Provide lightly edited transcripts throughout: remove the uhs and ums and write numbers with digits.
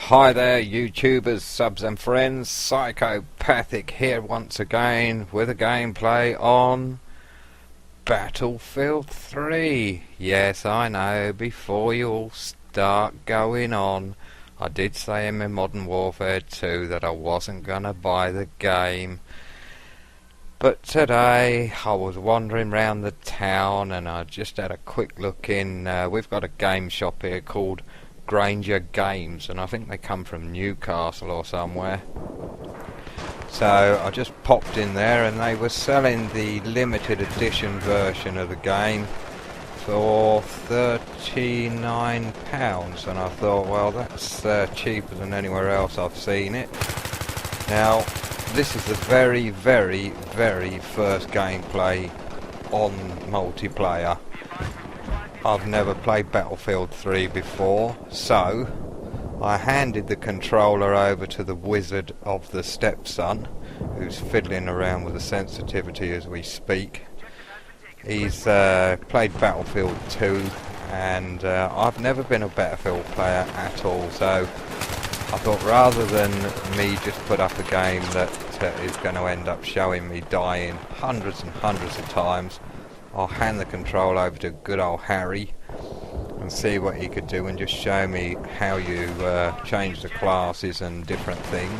Hi there, YouTubers, subs and friends. Psychopathic here once again with a gameplay on Battlefield 3. Yes, I know, before you all start going on, I did say in my Modern Warfare 2 that I wasn't going to buy the game. But today I was wandering around the town and I just had a quick look in. We've got a game shop here called Granger Games, and I think they come from Newcastle or somewhere. So I just popped in there and they were selling the limited edition version of the game for £39, and I thought, well, that's cheaper than anywhere else I've seen it. Now this is the very first gameplay on multiplayer. I've never played Battlefield 3 before, so I handed the controller over to the wizard of the stepson, who's fiddling around with the sensitivity as we speak. He's played Battlefield 2, and I've never been a Battlefield player at all, so I thought rather than me just put up a game that is going to end up showing me dying hundreds and hundreds of times, I'll hand the control over to good old Harry and see what he could do and just show me how you change the classes and different things.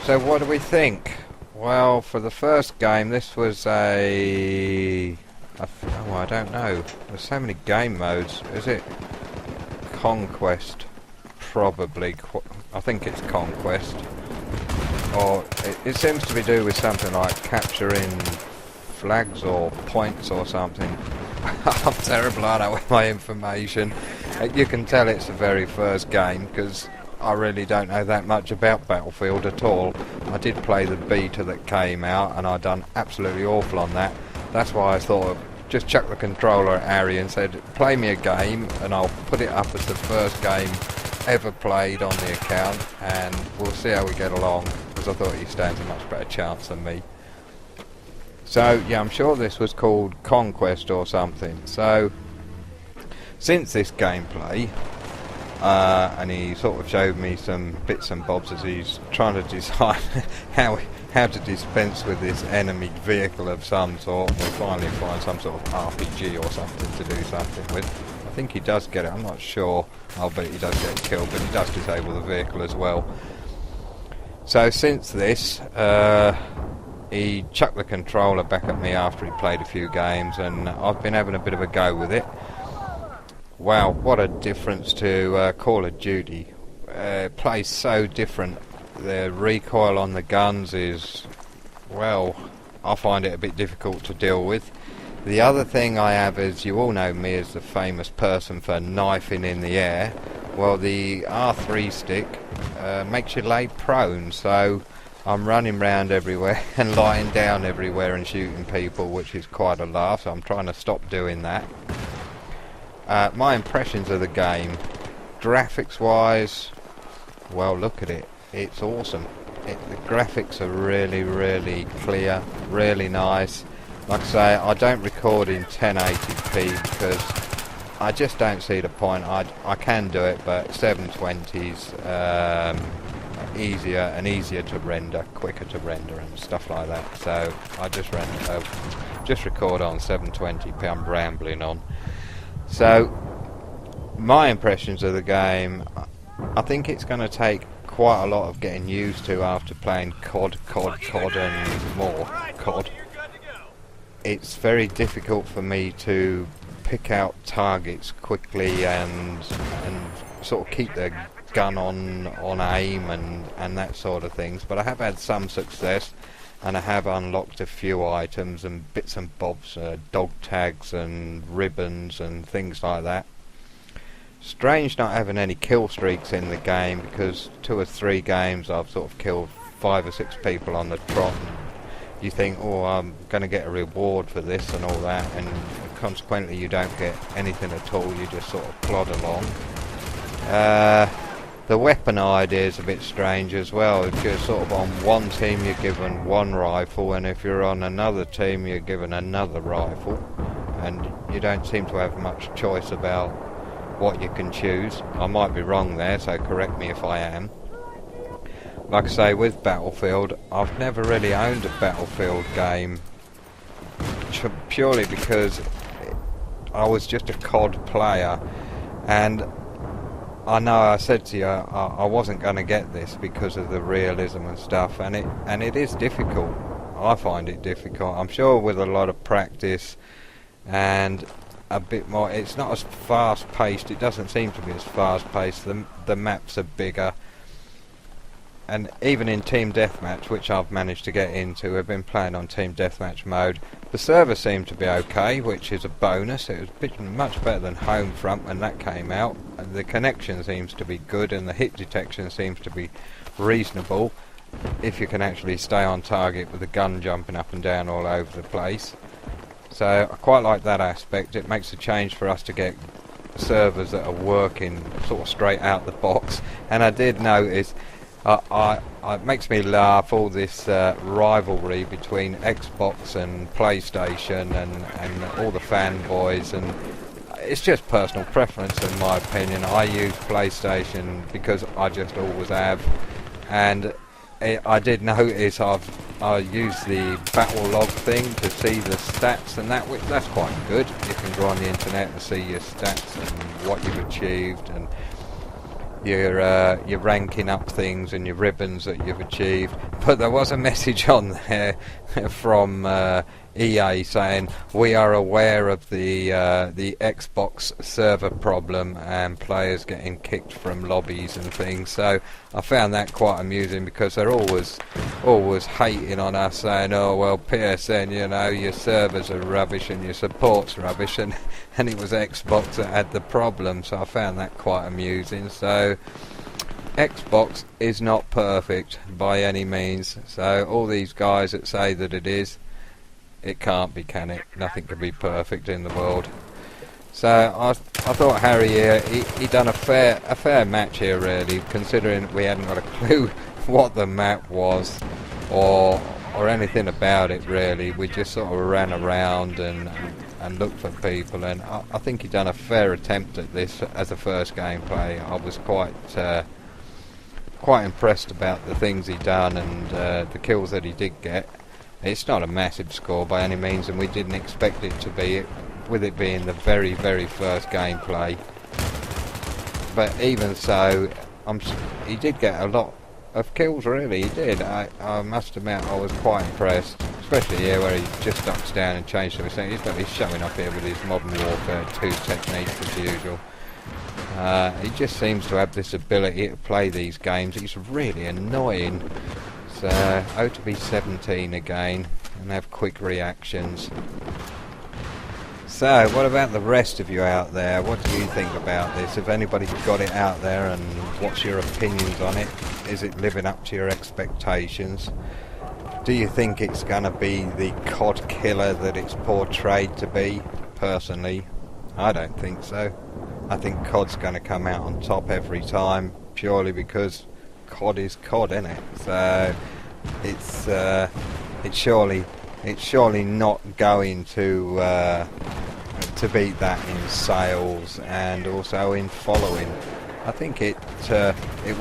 So what do we think? Well, for the first game, this was I don't know. There's so many game modes. Is it Conquest? Probably. I think it's Conquest. Or it seems to be do with something like capturing flags or points or something. I'm terrible, aren't I, with my information. You can tell it's the very first game because I really don't know that much about Battlefield at all. I did play the beta that came out and I done absolutely awful on that. That's why I thought of just chuck the controller at Harry and said, play me a game and I'll put it up as the first game ever played on the account and we'll see how we get along, because I thought he stands a much better chance than me. So yeah, I'm sure this was called Conquest or something. So since this gameplay, and he sort of showed me some bits and bobs as he's trying to decide how to dispense with this enemy vehicle of some sort, we'll finally find some sort of RPG or something to do something with. I think he does get it, I'm not sure. I'll bet he does get killed, but he does disable the vehicle as well. So since this, he chucked the controller back at me after he played a few games, and I've been having a bit of a go with it. Wow, what a difference to Call of Duty. It plays so different. The recoil on the guns is, well, I find it a bit difficult to deal with. The other thing I have is, you all know me as the famous person for knifing in the air. Well, the R3 stick makes you lay prone, so I'm running around everywhere and lying down everywhere and shooting people, which is quite a laugh, so I'm trying to stop doing that. My impressions of the game, graphics wise, well, look at it, it's awesome. The graphics are really clear, really nice. Like I say, I don't record in 1080p because I just don't see the point. I can do it, but 720's easier to render, quicker to render and stuff like that. So I just record on 720p. I'm rambling on. So my impressions of the game, I think it's going to take quite a lot of getting used to after playing COD and more COD. It's very difficult for me to pick out targets quickly and sort of keep the gun on aim and that sort of things, but I have had some success and I have unlocked a few items and bits and bobs, dog tags and ribbons and things like that. Strange not having any kill streaks in the game, because 2 or 3 games I've sort of killed 5 or 6 people on the trot. You think, oh, I'm going to get a reward for this and all that, and consequently you don't get anything at all, you just sort of plod along. The weapon idea is a bit strange as well. If you're sort of on one team you're given one rifle, and if you're on another team you're given another rifle, and you don't seem to have much choice about what you can choose. I might be wrong there, so correct me if I am. Like I say, with Battlefield, I've never really owned a Battlefield game, purely because I was just a COD player, and I know I said to you I wasn't going to get this because of the realism and stuff, and it is difficult. I find it difficult. I'm sure with a lot of practice and a bit more, it's not as fast paced. It doesn't seem to be as fast paced. The maps are bigger, and even in Team Deathmatch, which I've managed to get into, I've been playing on Team Deathmatch mode. The server seemed to be okay, which is a bonus. It was much better than Homefront when that came out. The connection seems to be good, and the hit detection seems to be reasonable, if you can actually stay on target with the gun jumping up and down all over the place. So I quite like that aspect. It makes a change for us to get servers that are working sort of straight out the box. And I did notice, it makes me laugh, all this rivalry between Xbox and PlayStation and all the fanboys, and it's just personal preference in my opinion. I use PlayStation because I just always have, and I did notice I used the battle log thing to see the stats and that's quite good. You can go on the internet and see your stats and what you've achieved, and your ranking up things and your ribbons that you've achieved. But there was a message on there from EA saying, we are aware of the Xbox server problem and players getting kicked from lobbies and things. So I found that quite amusing, because they're always hating on us, saying, oh well, PSN, you know, your servers are rubbish and your support's rubbish, and it was Xbox that had the problem. So I found that quite amusing. So Xbox is not perfect by any means, so all these guys that say that it is, it can't be, can it? Nothing can be perfect in the world. So I thought Harry here, he done a fair match here really, considering we hadn't got a clue what the map was or anything about it really. We just sort of ran around and looked for people, and I think he done a fair attempt at this as a first gameplay. I was quite impressed about the things he done and the kills that he did get. It's not a massive score by any means, and we didn't expect it to be, with it being the very first gameplay. But even so, he did get a lot of kills really, he did. I must admit I was quite impressed, especially here where he just ducks down and changes to a second. He's showing up here with his Modern Warfare 2 techniques as usual. He just seems to have this ability to play these games. He's really annoying. So, to be 17 again, and have quick reactions. So, what about the rest of you out there? What do you think about this? Have anybody got it out there, and what's your opinions on it? Is it living up to your expectations? Do you think it's going to be the COD killer that it's portrayed to be? Personally, I don't think so. I think COD's going to come out on top every time, purely because COD is COD, isn't it? So it's surely not going to beat that in sales and also in following. I think it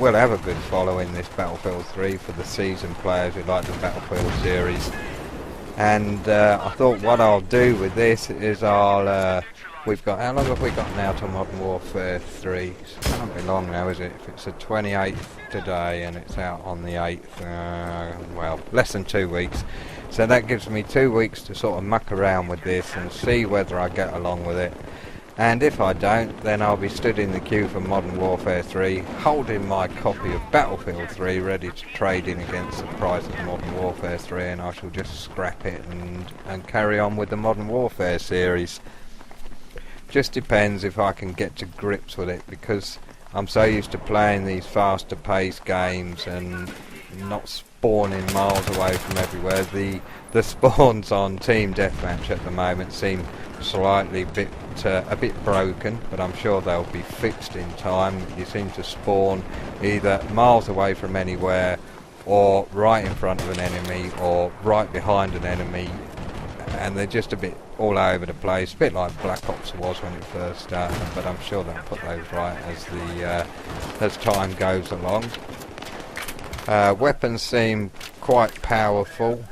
will have a good following, this Battlefield 3, for the seasoned players who like the Battlefield series. And I thought what I'll do with this is we've got, how long have we got now till Modern Warfare 3? It can't be long now, is it? If it's the 28th today and it's out on the 8th, well, less than 2 weeks. So that gives me 2 weeks to sort of muck around with this and see whether I get along with it. And if I don't, then I'll be stood in the queue for Modern Warfare 3, holding my copy of Battlefield 3 ready to trade in against the price of Modern Warfare 3, and I shall just scrap it and carry on with the Modern Warfare series. Just depends if I can get to grips with it, because I'm so used to playing these faster paced games and not spawning miles away from everywhere. The spawns on Team Deathmatch at the moment seem slightly a bit broken, but I'm sure they'll be fixed in time. You seem to spawn either miles away from anywhere, or right in front of an enemy, or right behind an enemy, and they're just a bit all over the place, a bit like Black Ops was when it first started, but I'm sure they'll put those right as time goes along. Weapons seem quite powerful.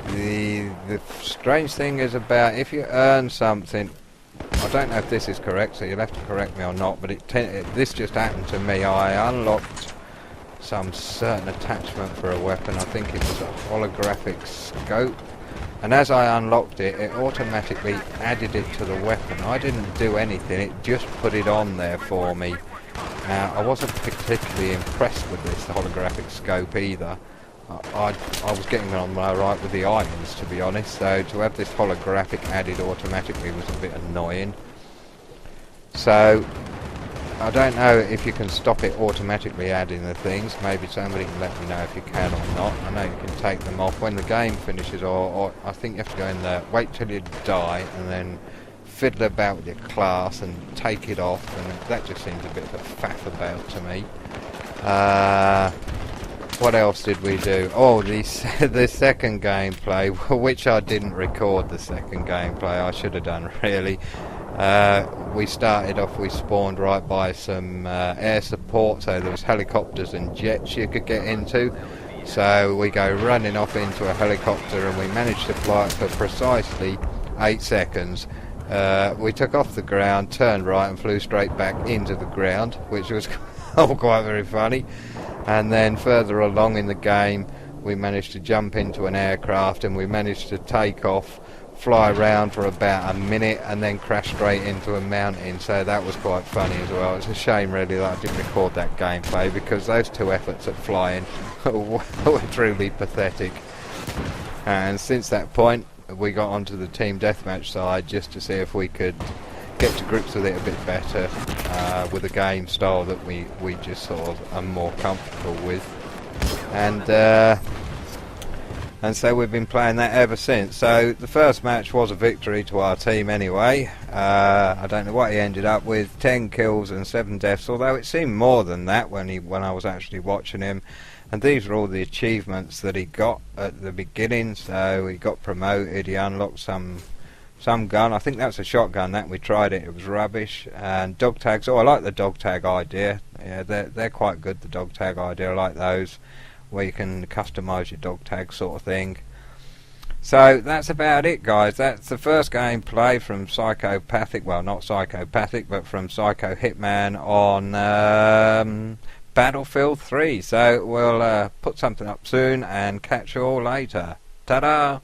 The strange thing is about if you earn something, I don't know if this is correct, so you'll have to correct me or not, but this just happened to me. I unlocked some certain attachment for a weapon. I think it was a holographic scope, and as I unlocked it, it automatically added it to the weapon. I didn't do anything, it just put it on there for me. Now, I wasn't particularly impressed with this holographic scope either. I was getting on right with the irons, to be honest, so to have this holographic added automatically was a bit annoying. So I don't know if you can stop it automatically adding the things. Maybe somebody can let me know if you can or not. I know you can take them off when the game finishes, or I think you have to go in there, wait till you die, and then fiddle about with your class and take it off, and that just seems a bit of a faff about to me. What else did we do? Oh, the second gameplay, which I didn't record the second gameplay. I should have done, really. We started off, we spawned right by some air support, so there was helicopters and jets you could get into. So we go running off into a helicopter, and we managed to fly it for precisely 8 seconds. We took off the ground, turned right and flew straight back into the ground, which was quite very funny. And then further along in the game, we managed to jump into an aircraft, and we managed to take off, fly around for about a minute, and then crash straight into a mountain. So that was quite funny as well. It's a shame really that I didn't record that gameplay, because those two efforts at flying were truly pathetic. And since that point, we got onto the team deathmatch side just to see if we could get to grips with it a bit better, with a game style that we just sort of are more comfortable with, and so we've been playing that ever since. So the first match was a victory to our team anyway. I don't know what he ended up with, 10 kills and 7 deaths, although it seemed more than that when I was actually watching him. And these are all the achievements that he got at the beginning. So he got promoted, he unlocked some gun. I think that's a shotgun. That we tried it was rubbish. And dog tags. Oh, I like the dog tag idea. Yeah, they're quite good. The dog tag idea, I like those, where you can customise your dog tag sort of thing. So that's about it, guys. That's the first gameplay from Psychopathic. Well, not Psychopathic, but from Psycho Hitman on Battlefield 3. So we'll put something up soon and catch you all later. Ta-da!